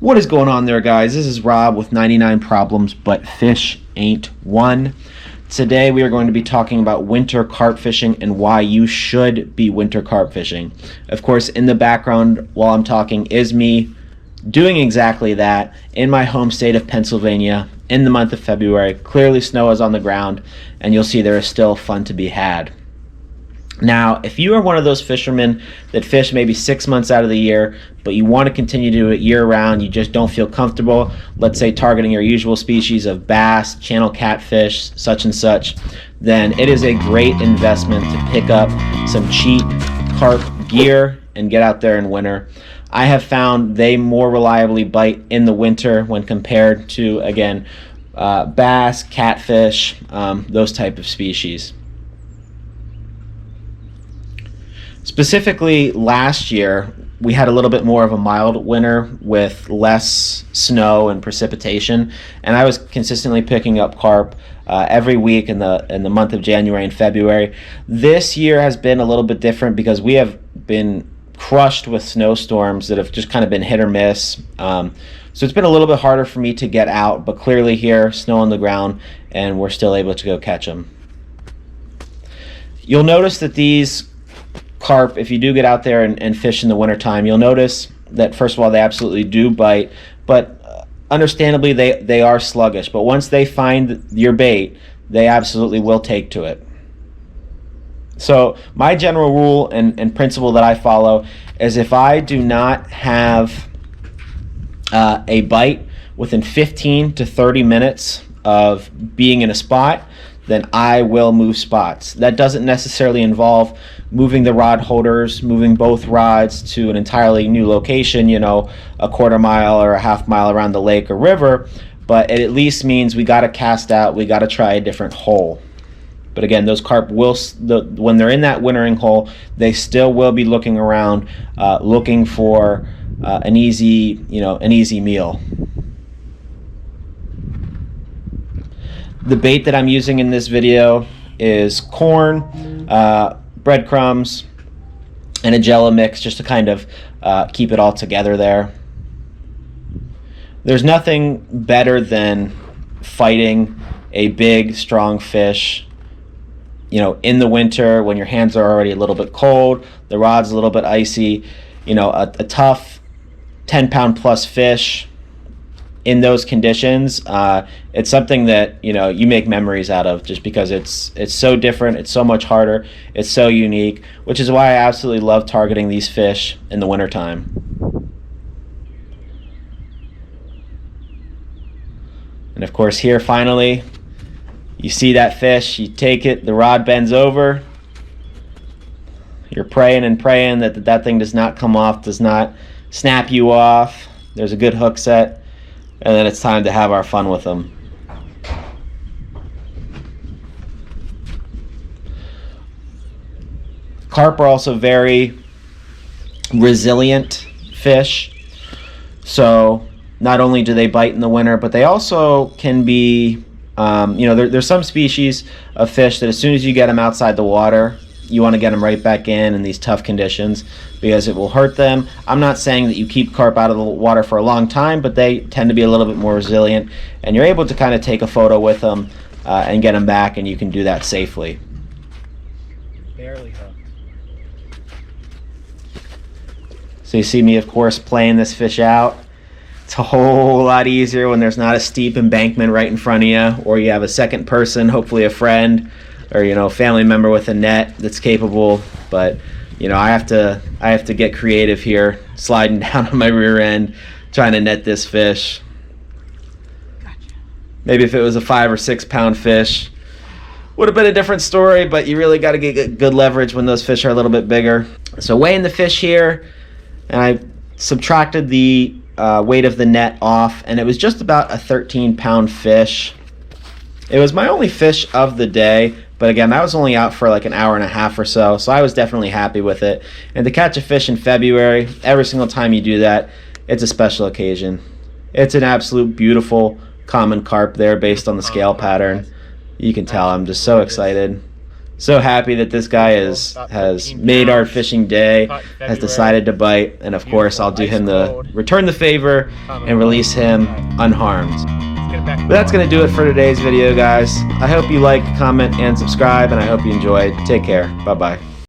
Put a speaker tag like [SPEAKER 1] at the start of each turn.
[SPEAKER 1] What is going on there, guys? This is Rob with 99 Problems But Fish Ain't One. Today we are going to be talking about winter carp fishing and why you should be winter carp fishing. Of course, in the background while I'm talking is me doing exactly that in my home state of Pennsylvania in the month of February. Clearly snow is on the ground and you'll see there is still fun to be had. Now, if you are one of those fishermen that fish maybe 6 months out of the year, but you want to continue to do it year-round, you just don't feel comfortable, let's say targeting your usual species of bass, channel catfish, such and such, then it is a great investment to pick up some cheap carp gear and get out there in winter. I have found they more reliably bite in the winter when compared to, again, bass, catfish, those type of species. Specifically, last year, we had a little bit more of a mild winter with less snow and precipitation, and I was consistently picking up carp every week in the month of January and February. This year has been a little bit different because we have been crushed with snowstorms that have just kind of been hit or miss. So it's been a little bit harder for me to get out, but clearly here, snow on the ground, and we're still able to go catch them. You'll notice that these carp, if you do get out there and fish in the wintertime, you'll notice that first of all they absolutely do bite, but understandably they are sluggish, but once they find your bait they absolutely will take to it. So my general rule and principle that I follow is if I do not have a bite within 15 to 30 minutes of being in a spot, then I will move spots. That doesn't necessarily involve moving the rod holders, moving both rods to an entirely new location, you know, a quarter mile or a half mile around the lake or river, but it at least means we got to cast out, we got to try a different hole. But again, those carp will, when they're in that wintering hole, they still will be looking around, looking for an easy meal. The bait that I'm using in this video is corn, breadcrumbs, and a Jello mix just to kind of keep it all together there. There's nothing better than fighting a big, strong fish, you know, in the winter when your hands are already a little bit cold, the rod's a little bit icy, you know, a tough 10-pound plus fish in those conditions, it's something that, you know, you make memories out of just because it's so different, it's so much harder, it's so unique, which is why I absolutely love targeting these fish in the wintertime. And of course here finally you see that fish, you take it, the rod bends over, you're praying and praying that that thing does not come off, does not snap you off, there's a good hook set, and then it's time to have our fun with them. Carp are also very resilient fish, so not only do they bite in the winter, but they also can be, you know, there's some species of fish that as soon as you get them outside the water, you want to get them right back in these tough conditions because it will hurt them. I'm not saying that you keep carp out of the water for a long time, but they tend to be a little bit more resilient, and you're able to kind of take a photo with them and get them back, and you can do that safely.
[SPEAKER 2] Barely hooked.
[SPEAKER 1] So you see me, of course, playing this fish out. It's a whole lot easier when there's not a steep embankment right in front of you, or you have a second person, hopefully a friend, or, you know, family member with a net that's capable. But, you know, I have to get creative here, sliding down on my rear end, trying to net this fish.
[SPEAKER 2] Gotcha.
[SPEAKER 1] Maybe if it was a 5 or 6 pound fish, would have been a different story, but you really got to get good leverage when those fish are a little bit bigger. So weighing the fish here, and I subtracted the weight of the net off, and it was just about a 13-pound fish. It was my only fish of the day, but again, I was only out for like an hour and a half or so, so I was definitely happy with it. And to catch a fish in February, every single time you do that, it's a special occasion. It's an absolute beautiful common carp there based on the scale pattern. You can tell I'm just so excited. So happy that this guy has made our fishing day, has decided to bite, and of course I'll do him the return the favor and release him unharmed. But that's going to do it for today's video, guys. I hope you like, comment, and subscribe, and I hope you enjoyed. Take care. Bye-bye.